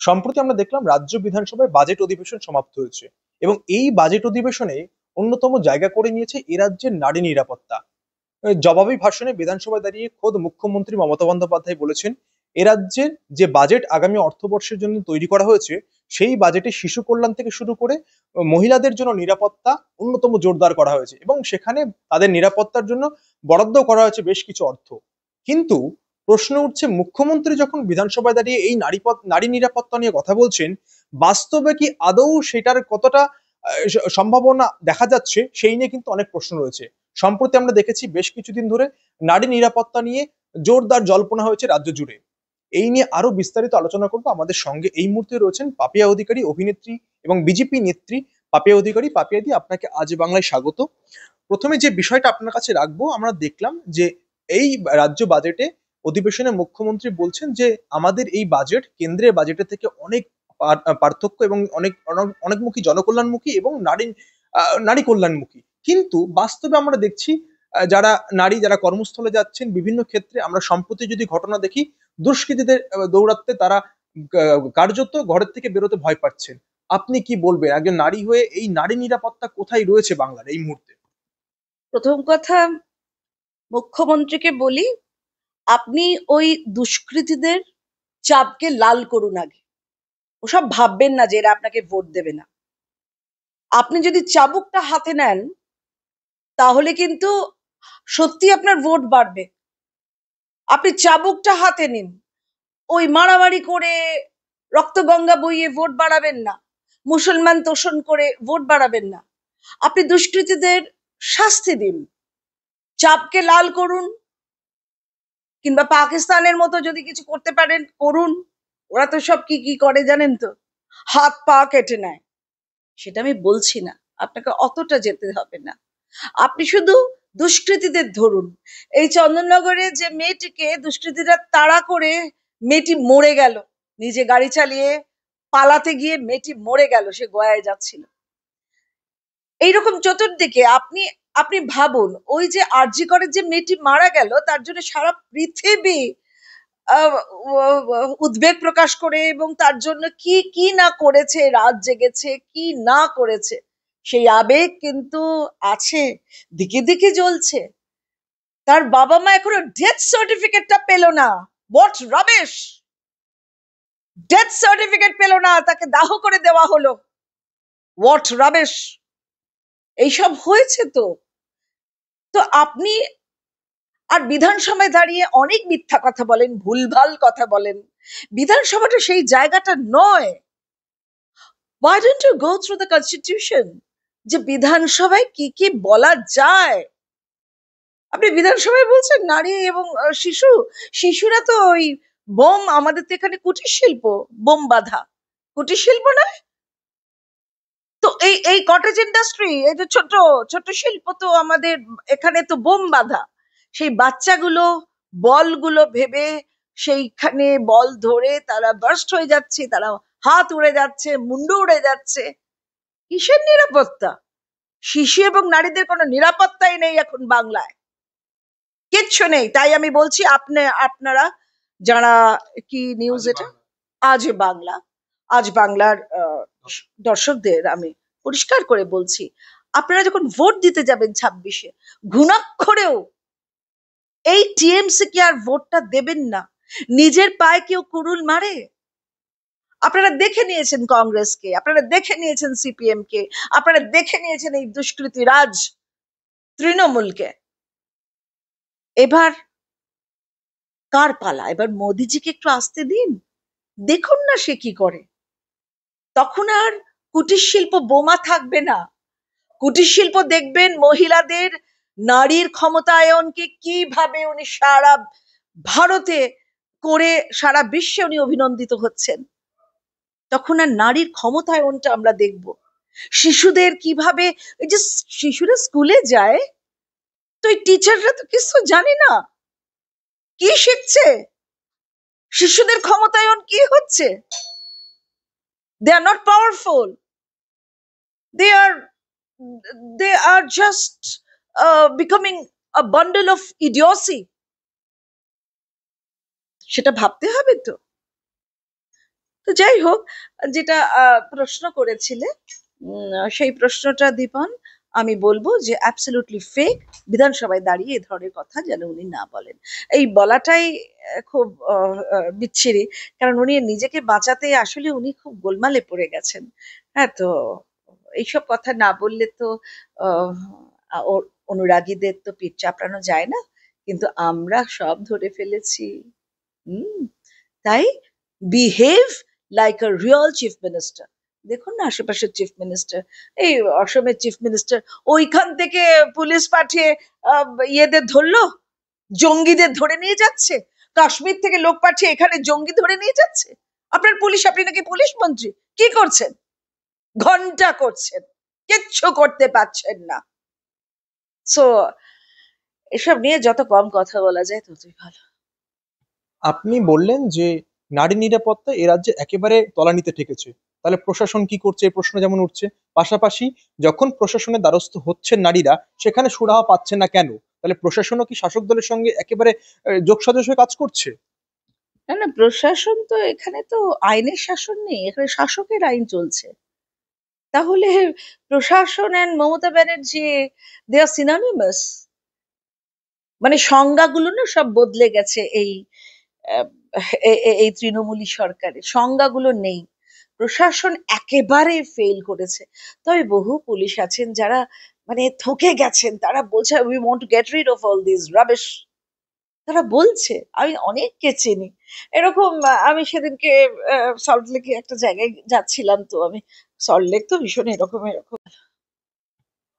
সম্প্রতি আমরা দেখলাম রাজ্য বিধানসভায় বাজেট অধিবেশন সমাপ্ত হয়েছে এবং এই বাজেট অধিবেশনে অন্যতম জায়গা করে নিয়েছে এ রাজ্যের নারী নিরাপত্তা। জবাবি ভাষণে বিধানসভায় দাঁড়িয়ে খোদ মুখ্যমন্ত্রী মমতা বন্দ্যোপাধ্যায় বলেছেন, এ রাজ্যের যে বাজেট আগামী অর্থবর্ষের জন্য তৈরি করা হয়েছে সেই বাজেটে শিশু কল্যাণ থেকে শুরু করে মহিলাদের জন্য নিরাপত্তা অন্যতম জোরদার করা হয়েছে এবং সেখানে তাদের নিরাপত্তার জন্য বরাদ্দ করা হয়েছে বেশ কিছু অর্থ। কিন্তু প্রশ্ন উঠছে, মুখ্যমন্ত্রী যখন বিধানসভায় দাঁড়িয়ে এই নারী নিরাপত্তা নিয়ে কথা বলছেন, বাস্তবে কি আদৌ সেটার কতটা সম্ভাবনা দেখা যাচ্ছে সেই নিয়ে কিন্তু অনেক প্রশ্ন রয়েছে। সম্প্রতি আমরা দেখেছি বেশ কিছুদিন ধরে নারী নিরাপত্তা নিয়ে জোরদার জল্পনা হয়েছে রাজ্য জুড়ে। এই নিয়ে আরো বিস্তারিত আলোচনা করবো। আমাদের সঙ্গে এই মুহূর্তে রয়েছেন পাপিয়া অধিকারী, অভিনেত্রী এবং বিজেপি নেত্রী পাপিয়া অধিকারী। পাপিয়া দি, আপনাকে আজ বাংলায় স্বাগত। প্রথমে যে বিষয়টা আপনার কাছে রাখবো, আমরা দেখলাম যে এই রাজ্য বাজেটে অধিবেশনে মুখ্যমন্ত্রী বলছেন যে আমাদের এই বাজেট কেন্দ্রের বাজেটের থেকে অনেক পার্থক্য এবং অনেকমুখী, জনকল্যাণমুখী এবং নারী কল্যাণমুখী। কিন্তু বাস্তবে আমরা দেখছি যারা কর্মস্থলে যাচ্ছেন বিভিন্ন ক্ষেত্রে, আমরা সম্প্রতি যদি ঘটনা দেখি, দুষ্কৃতীদের দৌরাত্মে তারা কার্যত ঘরের থেকে বেরোতে ভয় পাচ্ছেন। আপনি কি বলবেন একজন নারী হয়ে, এই নারী নিরাপত্তা কোথায় রয়েছে বাংলার এই মুহূর্তে? প্রথম কথা, মুখ্যমন্ত্রীকে বলি, আপনি ওই দুষ্কৃতীদের চাপকে লাল করুন আগে। ওসব ভাববেন না যে এরা আপনাকে ভোট দেবে না। আপনি যদি চাবুকটা হাতে নেন তাহলে কিন্তু সত্যি আপনার ভোট বাড়বে। আপনি চাবুকটা হাতে নিন, ওই মারামারি করে রক্তগঙ্গা বইয়ে ভোট বাড়াবেন না, মুসলমান তোষণ করে ভোট বাড়াবেন না। আপনি দুষ্কৃতীদের শাস্তি দিন, চাপকে লাল করুন, কিংবা পাকিস্তানের মতো যদি কিছু করতে পারেন করুন। ওরা তো সব কি কি করে জানেন তো, হাত পা কেটে নেয়। সেটা আমি বলছি না, আপনাকে অতটা যেতে হবে না। আপনি শুধু দুষ্কৃতীদের ধরুন। এই চন্দননগরে যে মেয়েটিকে দুষ্কৃতীরা তাড়া করে, মেয়েটি মরে গেল, নিজে গাড়ি চালিয়ে পালাতে গিয়ে মেয়েটি মরে গেল, সে গয়ায় যাচ্ছিল। এইরকম চতুর্দিকে আপনি আপনি ভাবুন, ওই যে আরজি করে যে মেয়েটি মারা গেল, তার জন্য সারা পৃথিবী উদ্বেগ প্রকাশ করে এবং তার জন্য কি কি না করেছে, রাত জেগেছে, কি না করেছে, সেই আবেগ কিন্তু আছে, দিকে দিকে জ্বলছে। তার বাবা মা এখনো ডেথ সার্টিফিকেটটা পেল না। What rubbish! ডেথ সার্টিফিকেট পেল না, তাকে দাহ করে দেওয়া হলো। What rubbish! এইসব হয়েছে তো। তো আপনি আর বিধানসভায় দাঁড়িয়ে অনেক মিথ্যা কথা বলেন, ভুলভাল কথা বলেন। বিধানসভাটা সেই জায়গাটা নয়। Why don't you go through the constitution? যে বিধানসভায় কি কি বলা যায়। আপনি বিধানসভায় বলছেন নারী এবং শিশু। শিশুরা তো ওই বোম, আমাদের তো এখানে কুটির শিল্প, বোম বাঁধা কুটির শিল্প নয় তো। এই এই কটেজ ইন্ডাস্ট্রি, এই যে ছোট ছোট শিল্প, তো আমাদের এখানে তো বোম বাঁধা। সেই বাচ্চাগুলো বলগুলো ভেবে সেইখানে বল ধরে তারা বার্স্ট হয়ে যাচ্ছে, তারা হাত উড়ে যাচ্ছে, মুন্ডু উড়ে যাচ্ছে। কিসের নিরাপত্তা? শিশু এবং নারীদের কোনো নিরাপত্তাই নেই এখন বাংলায়, কিচ্ছু নেই। তাই আমি বলছি, আপনারা যারা, কি নিউজ এটা, আজ বাংলা, আজ বাংলার দর্শকদের আমি পরিষ্কার করে বলছি, আপনারা যখন ভোট দিতে যাবেন 26-এ, ঘুণাক্ষরেও এই টিএমসি কে আর ভোটটা দেবেন না। নিজের পায়ে কেউ কুড়ুল মারে? আপনারা দেখে নিয়েছেন কংগ্রেসকে, আপনারা দেখে নিয়েছেন সিপিএম কে, আপনারা দেখে নিয়েছেন এই দুষ্কৃতী রাজ তৃণমূলকে। এবার কার পালা? এবার মোদিজিকে একটু আসতে দিন, দেখুন না সে কি করে। তখন আর কুটির শিল্প বোমা থাকবে না। কুটির শিল্প দেখবেন মহিলাদের, নারীর ক্ষমতায়নকে কিভাবে উনি সারা ভারতে করে সারা বিশ্বে উনি অভিনন্দিত হচ্ছেন। তখন আর নারীর ক্ষমতায়নটা আমরা দেখব। শিশুদের কিভাবে, এই যে শিশুরা স্কুলে যায়, তো এই টিচাররা তো কিছু জানে না, কি শিখছে, শিশুদের ক্ষমতায়ন কি হচ্ছে। They are not powerful. They are just becoming a bundle of idiocy. সেটা ভাবতে হবে তো। তো যাই হোক, যেটা প্রশ্ন করেছিলে, সেই প্রশ্নটা দীপন, আমি বলবো যে অ্যাবসলিউটলি ফেক। বিধানসভায় দাঁড়িয়ে এ ধরনের কথা যেন উনি না বলেন। এই বলাটাই খুব বিচ্ছিরি, কারণ উনি নিজেকে বাঁচাতে আসলে উনি খুব গোলমালে পড়ে গেছেন। হ্যাঁ, তো এইসব কথা না বললে তো আহ, ওর অনুরাগীদের তো পিঠ চাপড়ানো যায় না, কিন্তু আমরা সব ধরে ফেলেছি। হুম, তাই বিহেভ লাইক আ রিয়েল চিফ মিনিস্টার। দেখুন না আশেপাশের চিফ মিনিস্টার, এই অসমের চিফ মিনিস্টার ওইখান থেকে পুলিশ পাঠিয়ে ইয়েদের ধরলো, জঙ্গিদের ধরে নিয়ে যাচ্ছে। কাশ্মীর থেকে লোক পাঠিয়ে এখানে জঙ্গি ধরে নিয়ে যাচ্ছে। আপনার পুলিশ, আপনি নাকি পুলিশ মন্ত্রী, কি করছেন? ঘন্টা করছেন, কিচ্ছু করতে পারছেন না। সো এসব নিয়ে যত কম কথা বলা যায় ততই ভালো। আপনি বললেন যে নারী নিরাপত্তা এ রাজ্যে একেবারে তলানিতে ঠেকেছে, তাহলে প্রশাসন কি করছে এই প্রশ্ন যেমন উঠছে। পাশাপাশি যখন প্রশাসনের দ্বারস্থ হচ্ছেন নারীরা, সেখানে সুরাহা পাচ্ছেন না কেন? তাহলে প্রশাসনও কি শাসক দলের সঙ্গে একেবারে যোগসাজশ হয়ে কাজ করছে? না না, প্রশাসন তো এখানে তো আইনের শাসন নেই, এখানে শাসকের আইন চলছে। তাহলে প্রশাসন and Mamata Banerjee, they are synonymous. মানে সংজ্ঞাগুলো না সব বদলে গেছে এই আহ, এই তৃণমূলী সরকারের সংজ্ঞাগুলো নেই। প্রশাসন একেবারে ফেল করেছে। তবে বহু পুলিশ আছেন যারা মানে থকে গেছেন, তারা বলছে we want to get rid of all this rubbish. তারা বলছে, আমি অনেককে চিনি এরকম। আমি সেদিনকে সল্টলেকে একটা জায়গায় যাচ্ছিলাম, তো আমি সল্টলেক তো ভীষণ এরকম এরকম।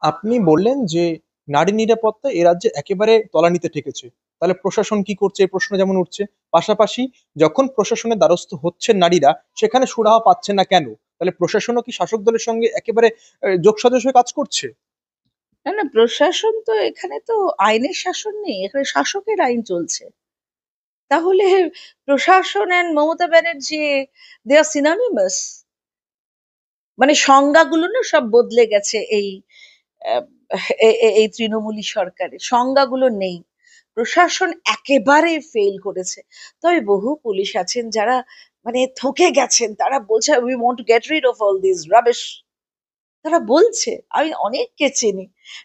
আপনি বললেন যে নারী নিরাপত্তা এ রাজ্যে একেবারে তলানিতে ঠেকেছে, তাহলে প্রশাসন কি করছে এই প্রশ্ন যেমন উঠছে। পাশাপাশি যখন প্রশাসনের দ্বারস্থ হচ্ছেন নারীরা, সেখানে সুরাহা পাচ্ছেন না কেন? তাহলে প্রশাসনও কি শাসক দলের সঙ্গে একেবারে যোগসাজশ হয়ে কাজ করছে? না না, প্রশাসন তো এখানে তো আইনের শাসন নেই, এখানে শাসকের আইন চলছে। তাহলে প্রশাসন and Mamata Banerjee, they are synonymous. মানে সংজ্ঞাগুলো না সব বদলে গেছে এই আহ, এই তৃণমূলী সরকারের সংজ্ঞাগুলো নেই। প্রশাসন একেবারে ফেল করেছে। তবে বহু পুলিশ আছেন যারা মানে থকে গেছেন, তারা বলছে we want to get rid of all this rubbish. তারা বলছে, আমি অনেককে চিনি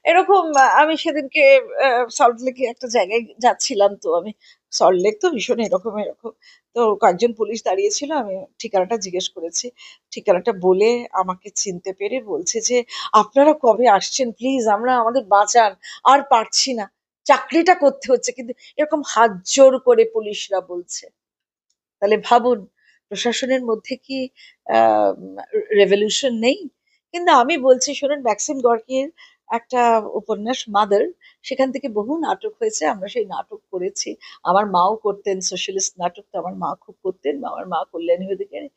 এরকম। আমি সেদিনকে সল্টলেকে একটা জায়গায় যাচ্ছিলাম, তো আমি সল্টলেক তো ভীষণ এরকম এরকম। তো কয়েকজন পুলিশ দাঁড়িয়ে ছিল, আমি ঠিকানাটা জিজ্ঞেস করেছি। ঠিকানাটা বলে আমাকে চিনতে পেরে বলছে যে আপনারা কবে আসছেন, প্লিজ আমরা আমাদের বাঁচান, আর পারছি না, চাকরিটা করতে হচ্ছে। কিন্তু এরকম হাত জোর করে পুলিশরা বলছে। তাহলে ভাবুন, প্রশাসনের মধ্যে কি আহ রেভলিউশন নেই? কিন্তু আমি বলছি শুনুন, ম্যাক্সিম গর্কির একটা উপন্যাস মাদার, সেখান থেকে বহু নাটক হয়েছে, আমরা সেই নাটক করেছি। আমার মাও করতেন সোশ্যালিস্ট নাটক, তো আমার মা খুব করতেন, আমার মা কল্যাণী অধিকারী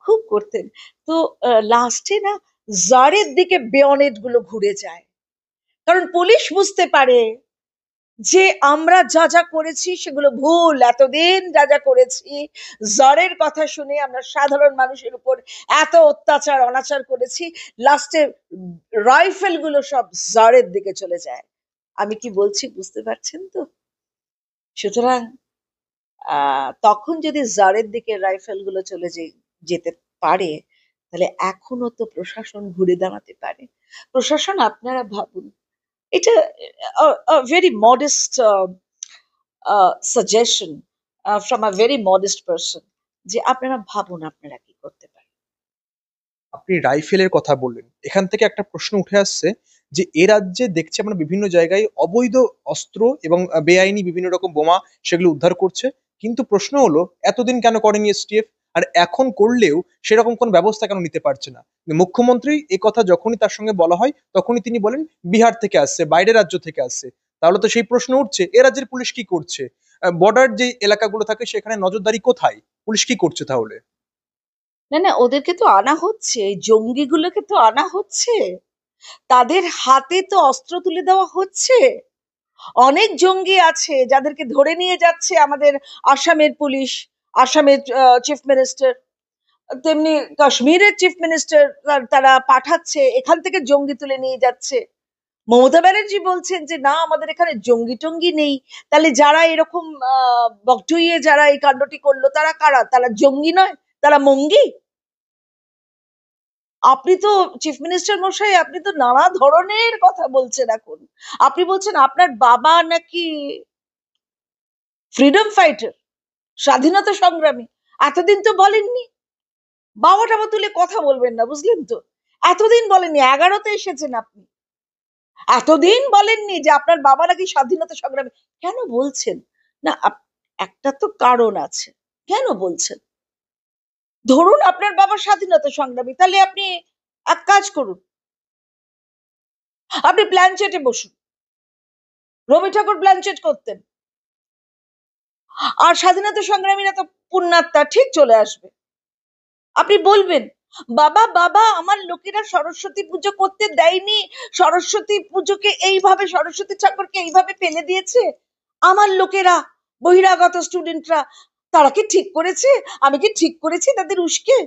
খুব করতেন। তো লাস্টে না জারের দিকে বেয়নেট গুলো ঘুরে যায়, কারণ পুলিশ বুঝতে পারে যে আমরা যা যা করেছি সেগুলো ভুল। এতদিন যা যা করেছি, জারের কথা শুনে আমরা সাধারণ মানুষের উপর এত অত্যাচার অনাচার করেছি, লাস্টে রাইফেল গুলো সব জারের দিকে চলে যায়। আমি কি বলছি বুঝতে পারছেন তো? সুতরাং তখন যদি জারের দিকে রাইফেল গুলো যেতে পারে, তাহলে এখনো তো প্রশাসন ঘুরে দাঁড়াতে পারে। প্রশাসন, আপনারা ভাবুন, এটা very modest suggestion from a very modest person, যে আপনারা ভাবুন আপনারা কি করতে পারেন। আপনি রাইফেলের কথা বললেন, এখান থেকে একটা প্রশ্ন উঠে আসছে যে এ রাজ্যে দেখছি আমরা বিভিন্ন জায়গায় অবৈধ অস্ত্র এবং বেআইনি বিভিন্ন রকম বোমা সেগুলো উদ্ধার করছে, কিন্তু প্রশ্ন হলো এতদিন কেন করেনি এসটিএফ? আর এখন করলেও সেরকম কোনো ব্যবস্থা কেন নিতে পারছে না? মুখ্যমন্ত্রী এ কথা যখনই তার সঙ্গে বলা হয়, তখনই তিনি বলেন বিহার থেকে আসছে, বাইরের রাজ্য থেকে আসছে। তাহলে তো সেই প্রশ্ন উঠছে, এ রাজ্যের পুলিশ কি করছে? বর্ডার যে এলাকাগুলো থাকে সেখানে নজরদারি কোথায়? পুলিশ কি করছে তাহলে? না না, ওদেরকে তো আনা হচ্ছে, এই জঙ্গিগুলোকে তো আনা হচ্ছে, তাদের হাতে তো অস্ত্র তুলে দেওয়া হচ্ছে। অনেক জঙ্গি আছে যাদেরকে ধরে নিয়ে যাচ্ছে আমাদের আসামের পুলিশ, আসামের চিফ মিনিস্টার, তেমনি কাশ্মীরের চিফ মিনিস্টার, তারা পাঠাচ্ছে, এখান থেকে জঙ্গি তুলে নিয়ে যাচ্ছে। মমতা ব্যানার্জি বলছেন যে না আমাদের এখানে জঙ্গি টঙ্গি নেই। তাহলে যারা এরকম বকটুইয়ে যারা এই কাণ্ডটি করলো তারা কারা? তারা জঙ্গি নয়, তারা মঙ্গি। আপনি তো চিফ মিনিস্টার মশাই, আপনি তো নানা ধরনের কথা বলছেন এখন। আপনি বলছেন আপনার বাবা নাকি ফ্রিডম ফাইটার, স্বাধীনতা সংগ্রামী। এতদিন তো বলেননি। বাবা টাবা তুলে কথা বলবেন না, বুঝলেন তো? এতদিন বলেননি, 11তে এসেছেন আপনি। এতদিন বলেননি যে আপনার বাবা নাকি স্বাধীনতা সংগ্রামী। কেন বলছেন? না, একটা তো কারণ আছে কেন বলছেন। ধরুন আপনার বাবা স্বাধীনতা সংগ্রামী, তাহলে আপনি এক কাজ করুন, আপনি প্ল্যানচেটে বসুন। রবি ঠাকুর প্ল্যানচেট করতেন, আর স্বাধীনতা সংগ্রামীরা তো পুণ্যাত্মা, ঠিক চলে আসবে। আপনি বলবেন, বাবা বাবা আমার লোকেরা সরস্বতী পুজো করতে দেয়নি, সরস্বতী পুজোকে এইভাবে, সরস্বতী ঠাকুরকে এইভাবে ফেলে দিয়েছে আমার লোকেরা, বহিরাগত স্টুডেন্টরা। তারা কি ঠিক করেছে? আমি কি ঠিক করেছি তাদের উস্কে?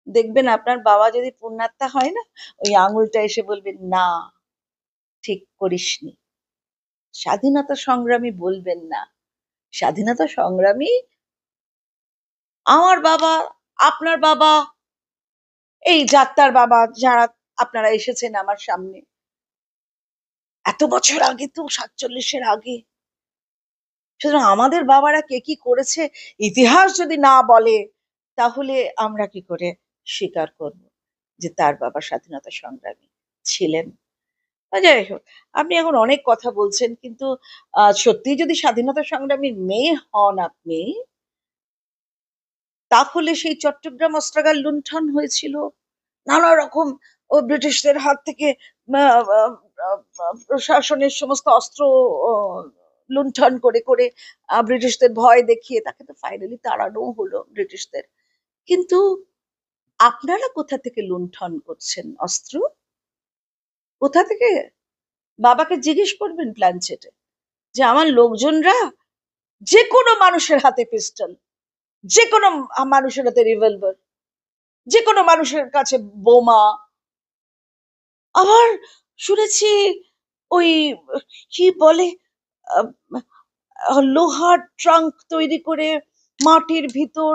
দেখবেন আপনার বাবা যদি পুণ্যাত্মা হয় না, ওই আঙুলটা এসে বলবেন, না ঠিক করিসনি। স্বাধীনতা সংগ্রামী বলবেন না, স্বাধীনতা সংগ্রামী আমার বাবা, আপনার বাবা, এই যাত্রার বাবা, যারা আপনারা এসেছেন আমার সামনে এত বছর আগে, তো 47-এর আগে। সুতরাং আমাদের বাবারা কে কি করেছে ইতিহাস যদি না বলে, তাহলে আমরা কি করে স্বীকার করব যে তার বাবা স্বাধীনতা সংগ্রামী ছিলেন? যাই হোক, আপনি এখন অনেক কথা বলছেন, কিন্তু সত্যি যদি স্বাধীনতা সংগ্রামীর মেয়ে হন আপনি, তাহলে সেই চট্টগ্রাম অস্ত্রাগার লুণ্ঠন হয়েছিল নানা রকম, ও ব্রিটিশদের হাত থেকে আহ, আহ, প্রশাসনের সমস্ত অস্ত্র লুণ্ঠন করে করে ব্রিটিশদের ভয় দেখিয়ে তাকে তো ফাইনালি তাড়ানো হলো ব্রিটিশদের। কিন্তু আপনারা কোথা থেকে লুণ্ঠন করছেন অস্ত্র? কোথা থেকে? বাবাকে জিজ্ঞেস করবেন প্ল্যানচেটে, যে আমার লোকজনরা যে কোনো মানুষের হাতে পিস্টল, যে কোনো মানুষের হাতে রিভলভার, যে কোনো মানুষের কাছে বোমা। আবার শুনেছি ওই কি বলে, আহ, লোহার ট্রাঙ্ক তৈরি করে মাটির ভিতর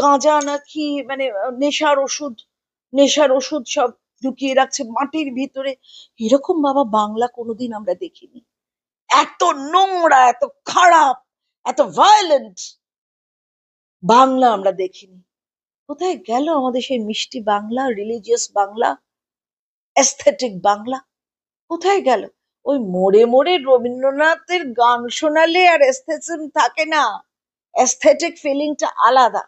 গাঁজা নাকি মানে নেশার ওষুধ সব ঢুকিয়ে রাখছে মাটির ভিতরে। এরকম বাবা বাংলা কোনোদিন আমরা দেখিনি। এত নোংরা, এত খারাপ, এত ভায়োলেন্ট বাংলা আমরা দেখিনি। কোথায় গেল আমাদের সেই মিষ্টি বাংলা, রিলিজিয়াস বাংলা, এস্থেটিক বাংলা? কোথায় গেল? ওই মোড়ে মোড়ে রবীন্দ্রনাথের গান শোনালে আর এস্থেটিজম থাকে না, এস্থেটিক ফিলিংটা আলাদা।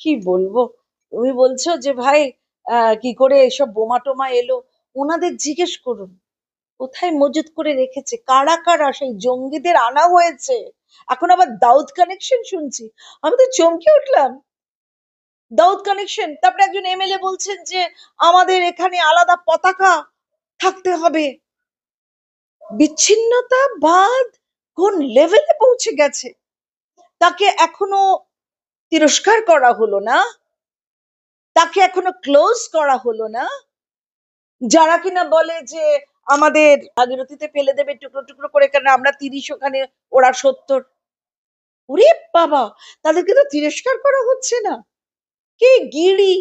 কি বলবো? তুমি বলছো যে ভাই কি করে এসব বোমা টোমা এলো, ওনাদের জিজ্ঞেস করুন কোথায় মজুত করে রেখেছে, কারা কারা সেই জঙ্গিদের আনা হয়েছে। এখন আবার দাউদ কানেকশন শুনছি, আমি তো চমকে উঠলাম। দাউদ কানেকশন, তারপরে একজন এমএলএ বলছেন যে আমাদের এখানে আলাদা পতাকা থাকতে হবে। বিচ্ছিন্নতাবাদ কোন লেভেলে পৌঁছে গেছে! তাকে এখনো তিরস্কার করা হলো না, তাকে এখনো ক্লোজ করা হলো না। যারা কিনা বলে যে আমাদের ভাগীরথীতে ফেলে দেবে টুকরো টুকরো করে, কেন আমরা 30 ওখানে, ওরা 70। ওরে বাবা, তাদেরকে তো তিরস্কার করা হচ্ছে না। কে গিরি,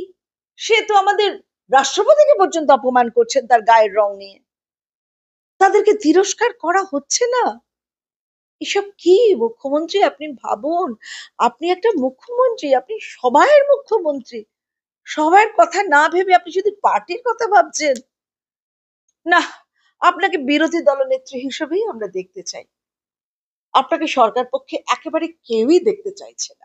সে তো আমাদের রাষ্ট্রপতিকে পর্যন্ত অপমান করছেন তার গায়ের রং নিয়ে, তাদেরকে তিরস্কার করা হচ্ছে না। এসব কি মুখ্যমন্ত্রী? আপনি ভাবুন, আপনি একটা মুখ্যমন্ত্রী, আপনি সবার মুখ্যমন্ত্রী, সবার কথা না ভেবে আপনি শুধু পার্টির কথা ভাবছেন। না, আপনাকে বিরোধী দলনেত্রী হিসেবেই আমরা দেখতে চাই, আপনাকে সরকার পক্ষে একেবারে কেউই দেখতে চাইছে না।